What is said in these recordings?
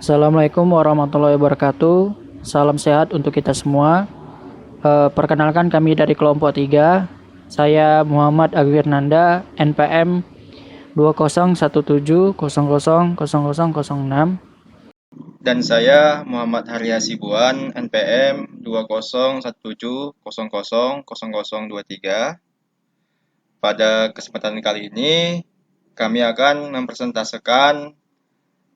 Assalamualaikum warahmatullahi wabarakatuh. Salam sehat untuk kita semua. Perkenalkan kami dari kelompok 3. Saya Muhammad Agwirnanda, NPM 2017000006. Dan saya Muhammad Harya Sibuan, NPM 2017000023. Pada kesempatan kali ini, kami akan mempresentasikan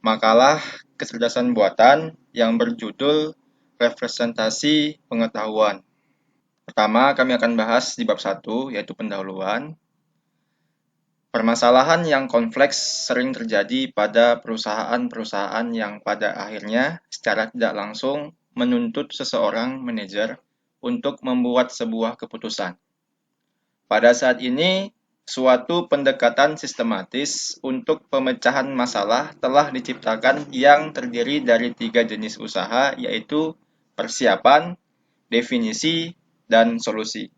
makalah kecerdasan buatan yang berjudul Representasi Pengetahuan. Pertama, kami akan bahas di bab 1, yaitu pendahuluan. Permasalahan yang kompleks sering terjadi pada perusahaan-perusahaan yang pada akhirnya secara tidak langsung menuntut seseorang manajer untuk membuat sebuah keputusan. Pada saat ini, suatu pendekatan sistematis untuk pemecahan masalah telah diciptakan yang terdiri dari 3 jenis usaha, yaitu persiapan, definisi, dan solusi.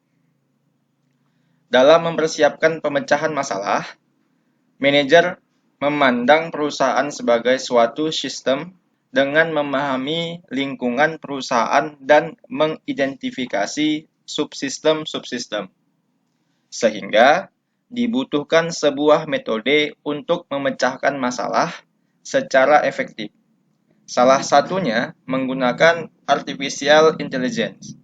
Dalam mempersiapkan pemecahan masalah, manajer memandang perusahaan sebagai suatu sistem dengan memahami lingkungan perusahaan dan mengidentifikasi subsistem-subsistem. Sehingga dibutuhkan sebuah metode untuk memecahkan masalah secara efektif. Salah satunya menggunakan artificial intelligence.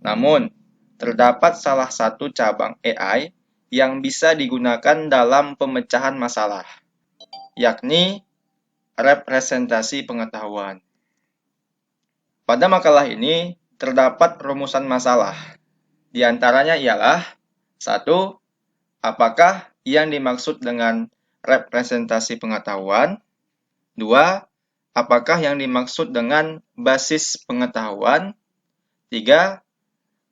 Namun, terdapat salah satu cabang AI yang bisa digunakan dalam pemecahan masalah, yakni representasi pengetahuan. Pada makalah ini terdapat rumusan masalah. Di antaranya ialah 1. Apakah yang dimaksud dengan representasi pengetahuan? 2. Apakah yang dimaksud dengan basis pengetahuan? 3.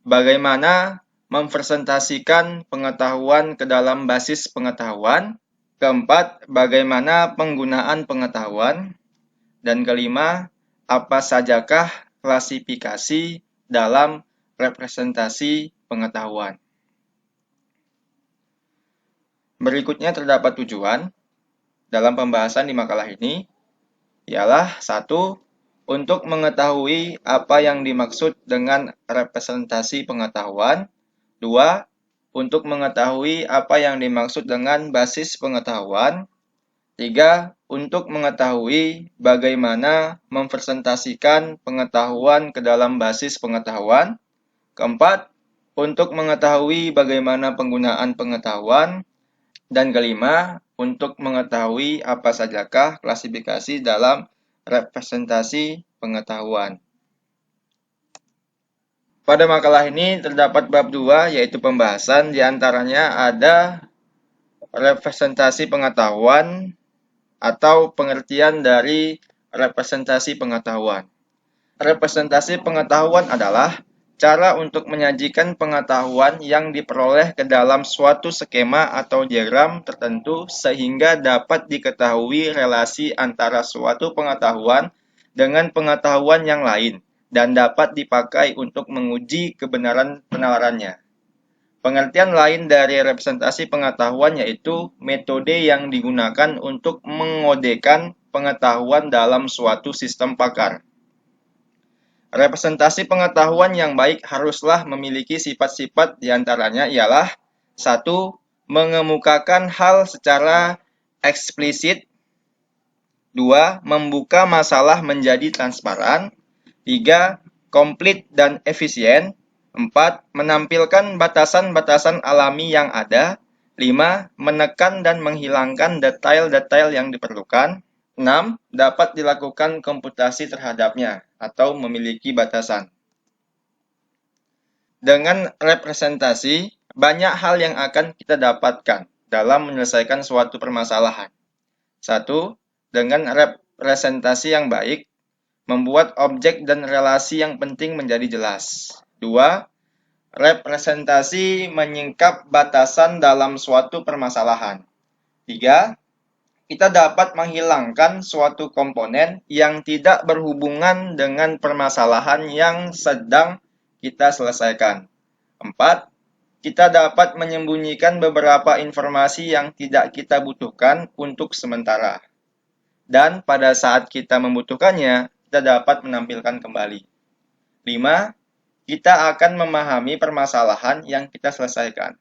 Bagaimana mempresentasikan pengetahuan ke dalam basis pengetahuan? Keempat, bagaimana penggunaan pengetahuan? Dan kelima, apa sajakah klasifikasi dalam representasi pengetahuan? Berikutnya terdapat tujuan dalam pembahasan di makalah ini, ialah 1. Untuk mengetahui apa yang dimaksud dengan representasi pengetahuan. 2. Untuk mengetahui apa yang dimaksud dengan basis pengetahuan. 3. Untuk mengetahui bagaimana mempresentasikan pengetahuan ke dalam basis pengetahuan. 4. Untuk mengetahui bagaimana penggunaan pengetahuan. Dan kelima, untuk mengetahui apa sajakah klasifikasi dalam representasi pengetahuan. Pada makalah ini terdapat bab 2, yaitu pembahasan. Di antaranya ada representasi pengetahuan atau pengertian dari representasi pengetahuan. Representasi pengetahuan adalah cara untuk menyajikan pengetahuan yang diperoleh ke dalam suatu skema atau diagram tertentu sehingga dapat diketahui relasi antara suatu pengetahuan dengan pengetahuan yang lain dan dapat dipakai untuk menguji kebenaran penalarannya. Pengertian lain dari representasi pengetahuan yaitu metode yang digunakan untuk mengodekan pengetahuan dalam suatu sistem pakar. Representasi pengetahuan yang baik haruslah memiliki sifat-sifat diantaranya ialah 1. Mengemukakan hal secara eksplisit. 2. Membuka masalah menjadi transparan. 3. Komplit dan efisien. 4. Menampilkan batasan-batasan alami yang ada. 5. Menekan dan menghilangkan detail-detail yang diperlukan. 6. Dapat dilakukan komputasi terhadapnya atau memiliki batasan. Dengan representasi, banyak hal yang akan kita dapatkan dalam menyelesaikan suatu permasalahan. 1. Dengan representasi yang baik, membuat objek dan relasi yang penting menjadi jelas. 2. Representasi menyingkap batasan dalam suatu permasalahan. 3. Kita dapat menghilangkan suatu komponen yang tidak berhubungan dengan permasalahan yang sedang kita selesaikan. 4. kita dapat menyembunyikan beberapa informasi yang tidak kita butuhkan untuk sementara. Dan pada saat kita membutuhkannya, kita dapat menampilkan kembali. 5. Kita akan memahami permasalahan yang kita selesaikan.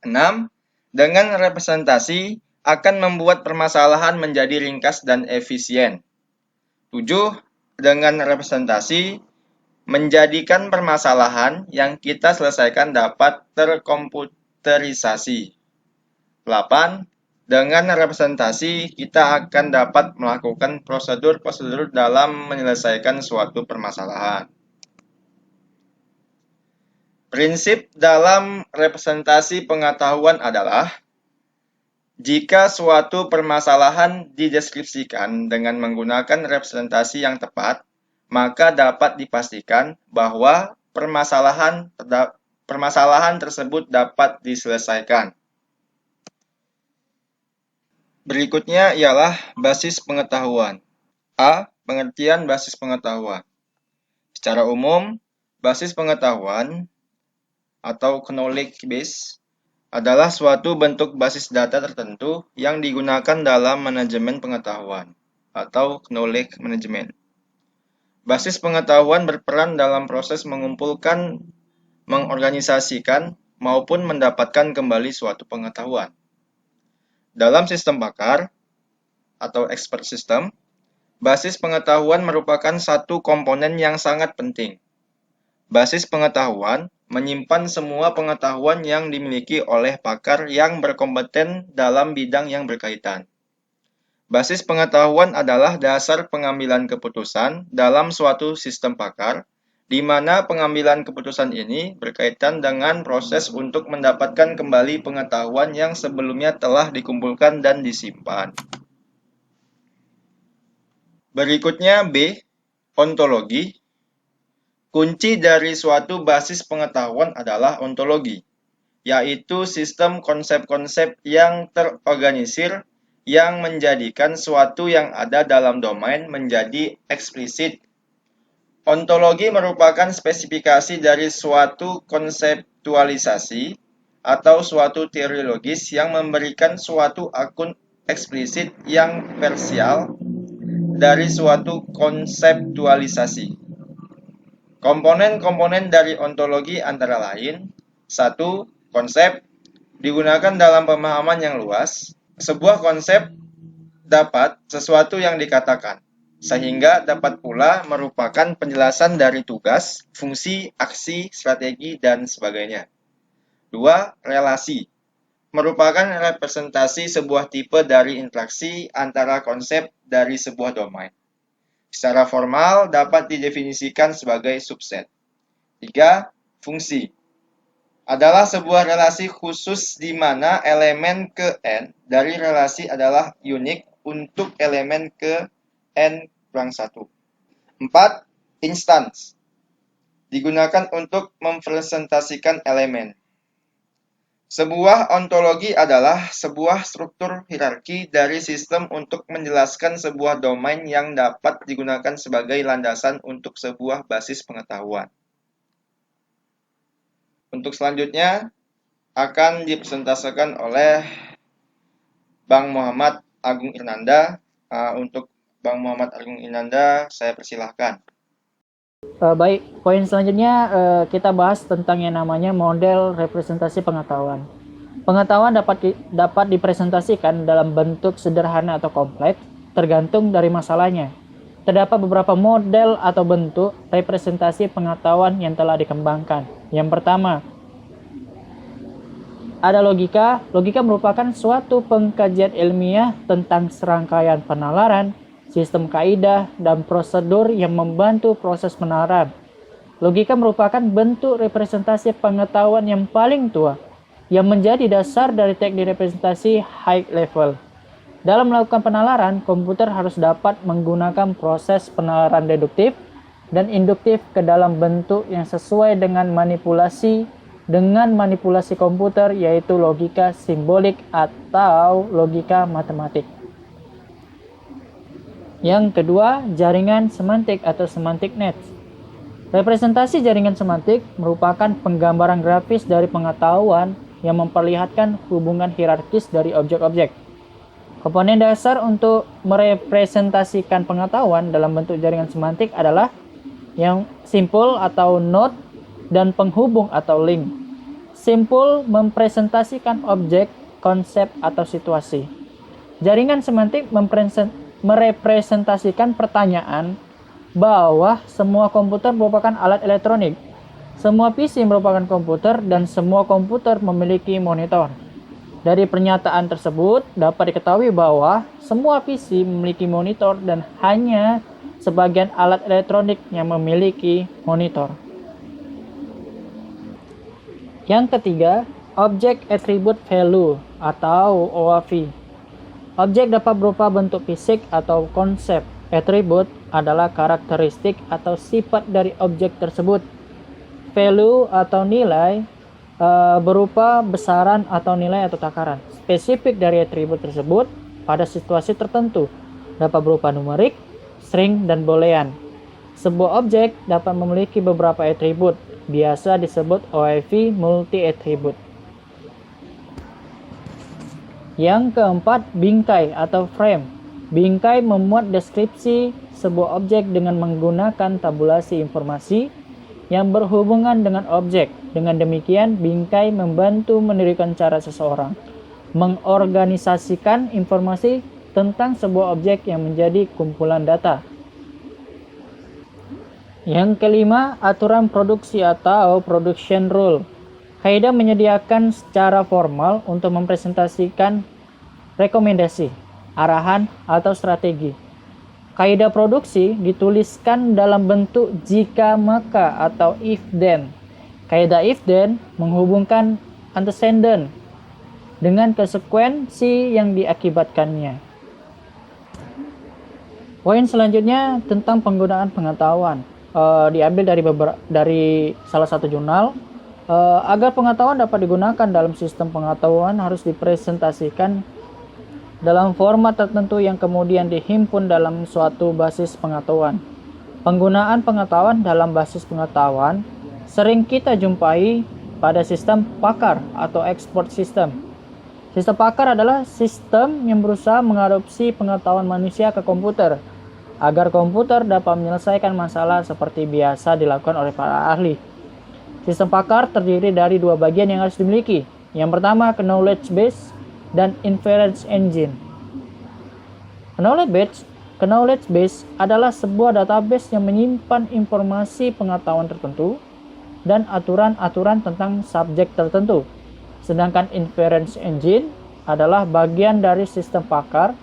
6. Dengan representasi akan membuat permasalahan menjadi ringkas dan efisien. 7. Dengan representasi menjadikan permasalahan yang kita selesaikan dapat terkomputerisasi. 8. Dengan representasi, kita akan dapat melakukan prosedur-prosedur dalam menyelesaikan suatu permasalahan. Prinsip dalam representasi pengetahuan adalah jika suatu permasalahan dideskripsikan dengan menggunakan representasi yang tepat, maka dapat dipastikan bahwa permasalahan tersebut dapat diselesaikan. Berikutnya ialah basis pengetahuan. A. Pengertian basis pengetahuan. Secara umum, basis pengetahuan atau knowledge base adalah suatu bentuk basis data tertentu yang digunakan dalam manajemen pengetahuan atau knowledge management. Basis pengetahuan berperan dalam proses mengumpulkan, mengorganisasikan, maupun mendapatkan kembali suatu pengetahuan. Dalam sistem pakar atau expert system, basis pengetahuan merupakan satu komponen yang sangat penting. Basis pengetahuan menyimpan semua pengetahuan yang dimiliki oleh pakar yang berkompeten dalam bidang yang berkaitan. Basis pengetahuan adalah dasar pengambilan keputusan dalam suatu sistem pakar, di mana pengambilan keputusan ini berkaitan dengan proses untuk mendapatkan kembali pengetahuan yang sebelumnya telah dikumpulkan dan disimpan. Berikutnya B. Ontologi. Kunci dari suatu basis pengetahuan adalah ontologi, yaitu sistem konsep-konsep yang terorganisir yang menjadikan suatu yang ada dalam domain menjadi eksplisit. Ontologi merupakan spesifikasi dari suatu konseptualisasi atau suatu teori logis yang memberikan suatu akun eksplisit yang parsial dari suatu konseptualisasi. Komponen-komponen dari ontologi antara lain: 1. Konsep digunakan dalam pemahaman yang luas. Sebuah konsep dapat sesuatu yang dikatakan, sehingga dapat pula merupakan penjelasan dari tugas, fungsi, aksi, strategi, dan sebagainya. 2. Relasi merupakan representasi sebuah tipe dari interaksi antara konsep dari sebuah domain. Secara formal dapat didefinisikan sebagai subset. 3. Fungsi adalah sebuah relasi khusus di mana elemen ke N dari relasi adalah unik untuk elemen ke N+1. 4. Instance digunakan untuk mempresentasikan elemen. Sebuah ontologi adalah sebuah struktur hierarki dari sistem untuk menjelaskan sebuah domain yang dapat digunakan sebagai landasan untuk sebuah basis pengetahuan. Untuk selanjutnya akan dipresentasikan oleh Bang Muhammad Agung Irnanda. Untuk Bang Muhammad Agung Irnanda, saya persilahkan. Baik, poin selanjutnya kita bahas tentang yang namanya model representasi pengetahuan. Pengetahuan dapat dipresentasikan dalam bentuk sederhana atau kompleks, tergantung dari masalahnya. Terdapat beberapa model atau bentuk representasi pengetahuan yang telah dikembangkan. Yang pertama, ada logika. Logika merupakan suatu pengkajian ilmiah tentang serangkaian penalaran, sistem kaidah, dan prosedur yang membantu proses penalaran. Logika merupakan bentuk representasi pengetahuan yang paling tua, yang menjadi dasar dari teknik representasi high level. Dalam melakukan penalaran, komputer harus dapat menggunakan proses penalaran deduktif dan induktif ke dalam bentuk yang sesuai dengan manipulasi komputer, yaitu logika simbolik atau logika matematik. Yang kedua, jaringan semantik atau semantic nets. Representasi jaringan semantik merupakan penggambaran grafis dari pengetahuan yang memperlihatkan hubungan hierarkis dari objek-objek. Komponen dasar untuk merepresentasikan pengetahuan dalam bentuk jaringan semantik adalah yang simpul atau node dan penghubung atau link. Simpul mempresentasikan objek, konsep, atau situasi. Jaringan semantik merepresentasikan pertanyaan bahwa semua komputer merupakan alat elektronik, semua PC merupakan komputer, dan semua komputer memiliki monitor. Dari pernyataan tersebut dapat diketahui bahwa semua PC memiliki monitor dan hanya sebagian alat elektronik yang memiliki monitor. Yang ketiga, Object Attribute Value atau OAV. Objek dapat berupa bentuk fisik atau konsep. Atribut adalah karakteristik atau sifat dari objek tersebut. Value atau nilai berupa besaran atau nilai atau takaran spesifik dari atribut tersebut pada situasi tertentu. Dapat berupa numerik, string, dan boolean. Sebuah objek dapat memiliki beberapa atribut, biasa disebut OAV multi-atribut. Yang keempat, bingkai atau frame. Bingkai memuat deskripsi sebuah objek dengan menggunakan tabulasi informasi yang berhubungan dengan objek. Dengan demikian, bingkai membantu mendirikan cara seseorang mengorganisasikan informasi tentang sebuah objek yang menjadi kumpulan data. Yang kelima, aturan produksi atau production rule. Kaidah menyediakan secara formal untuk mempresentasikan rekomendasi, arahan, atau strategi. Kaidah produksi dituliskan dalam bentuk jika maka atau if then. Kaidah if then menghubungkan antecedent dengan konsekuensi yang diakibatkannya. Poin selanjutnya tentang penggunaan pengetahuan. Diambil dari salah satu jurnal. Agar pengetahuan dapat digunakan dalam sistem pengetahuan harus dipresentasikan dalam format tertentu yang kemudian dihimpun dalam suatu basis pengetahuan. Penggunaan pengetahuan dalam basis pengetahuan sering kita jumpai pada sistem pakar atau expert system. Sistem pakar adalah sistem yang berusaha mengadopsi pengetahuan manusia ke komputer agar komputer dapat menyelesaikan masalah seperti biasa dilakukan oleh para ahli. Sistem pakar terdiri dari dua bagian yang harus dimiliki. Yang pertama, knowledge base dan inference engine. Knowledge base adalah sebuah database yang menyimpan informasi pengetahuan tertentu dan aturan-aturan tentang subjek tertentu. Sedangkan inference engine adalah bagian dari sistem pakar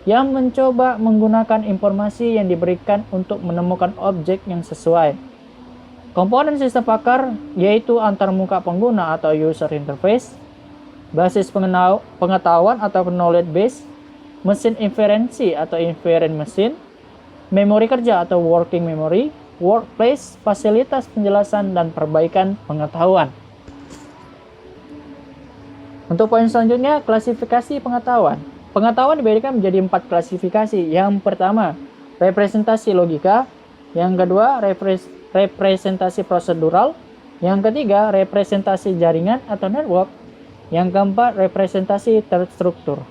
yang mencoba menggunakan informasi yang diberikan untuk menemukan objek yang sesuai. Komponen sistem pakar yaitu antarmuka pengguna atau user interface, basis pengetahuan atau knowledge base, mesin inferensi atau inference machine, memori kerja atau working memory, workplace, fasilitas penjelasan dan perbaikan pengetahuan. Untuk poin selanjutnya, klasifikasi pengetahuan. Pengetahuan diberikan menjadi 4 klasifikasi. Yang pertama, representasi logika. Yang kedua, representasi prosedural. Yang ketiga, representasi jaringan atau network. Yang keempat, representasi terstruktur.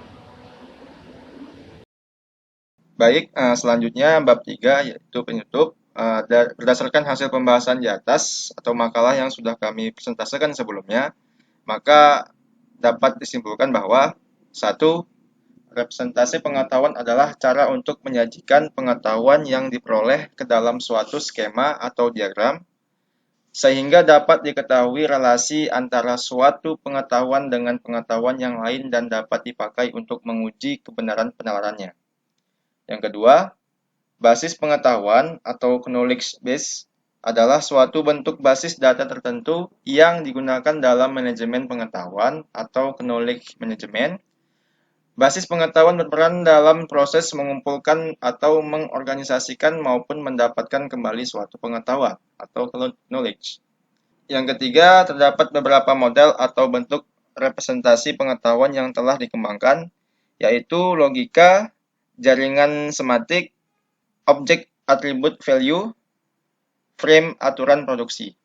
Baik, selanjutnya bab 3 yaitu penutup. Berdasarkan hasil pembahasan di atas atau makalah yang sudah kami presentasikan sebelumnya, maka dapat disimpulkan bahwa 1. Representasi pengetahuan adalah cara untuk menyajikan pengetahuan yang diperoleh ke dalam suatu skema atau diagram, sehingga dapat diketahui relasi antara suatu pengetahuan dengan pengetahuan yang lain dan dapat dipakai untuk menguji kebenaran penalarannya. Yang kedua, basis pengetahuan atau knowledge base adalah suatu bentuk basis data tertentu yang digunakan dalam manajemen pengetahuan atau knowledge management. Basis pengetahuan berperan dalam proses mengumpulkan atau mengorganisasikan maupun mendapatkan kembali suatu pengetahuan atau knowledge. Yang ketiga, terdapat beberapa model atau bentuk representasi pengetahuan yang telah dikembangkan, yaitu logika, jaringan semantik, object attribute value, frame aturan produksi.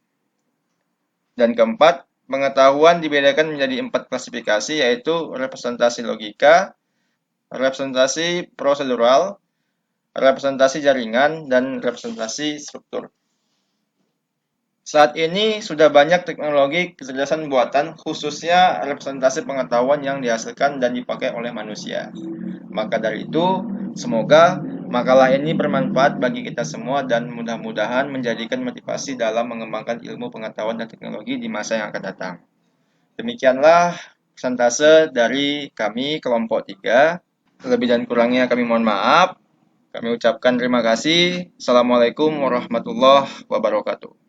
Dan keempat, pengetahuan dibedakan menjadi 4 klasifikasi, yaitu representasi logika, representasi prosedural, representasi jaringan, dan representasi struktur. Saat ini sudah banyak teknologi kecerdasan buatan, khususnya representasi pengetahuan yang dihasilkan dan dipakai oleh manusia. Maka dari itu, semoga makalah ini bermanfaat bagi kita semua dan mudah-mudahan menjadikan motivasi dalam mengembangkan ilmu pengetahuan dan teknologi di masa yang akan datang. Demikianlah persentase dari kami kelompok 3. Lebih dan kurangnya kami mohon maaf. Kami ucapkan terima kasih. Assalamualaikum warahmatullahi wabarakatuh.